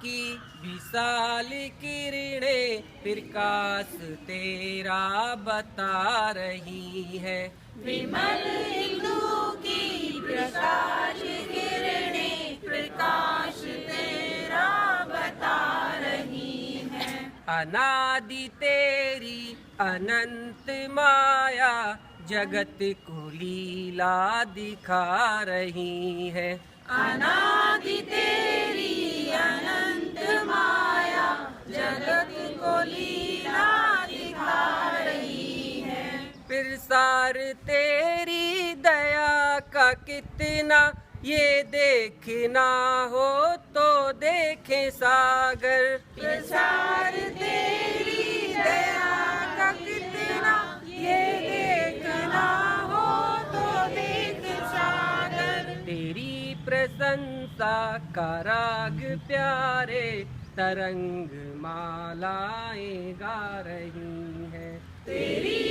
की विशाल किरणें प्रकाश तेरा बता रही है। विमल इंदु की प्रकाश किरणें प्रकाश तेरा बता रही हैं। अनादि तेरी अनंत माया जगत को लीला दिखा रही है। अनादि तेरी अनंत माया जगत को लीला दिखा रही है। प्रसार तेरी दया का कितना ये देखना हो तो देखे सागर। प्रसार तेरी दया का कितना ये देखना हो तो देख सागर। तेरी प्रशंसा का राग प्यारे तरंग मालाएं गा रही हैं। तेरी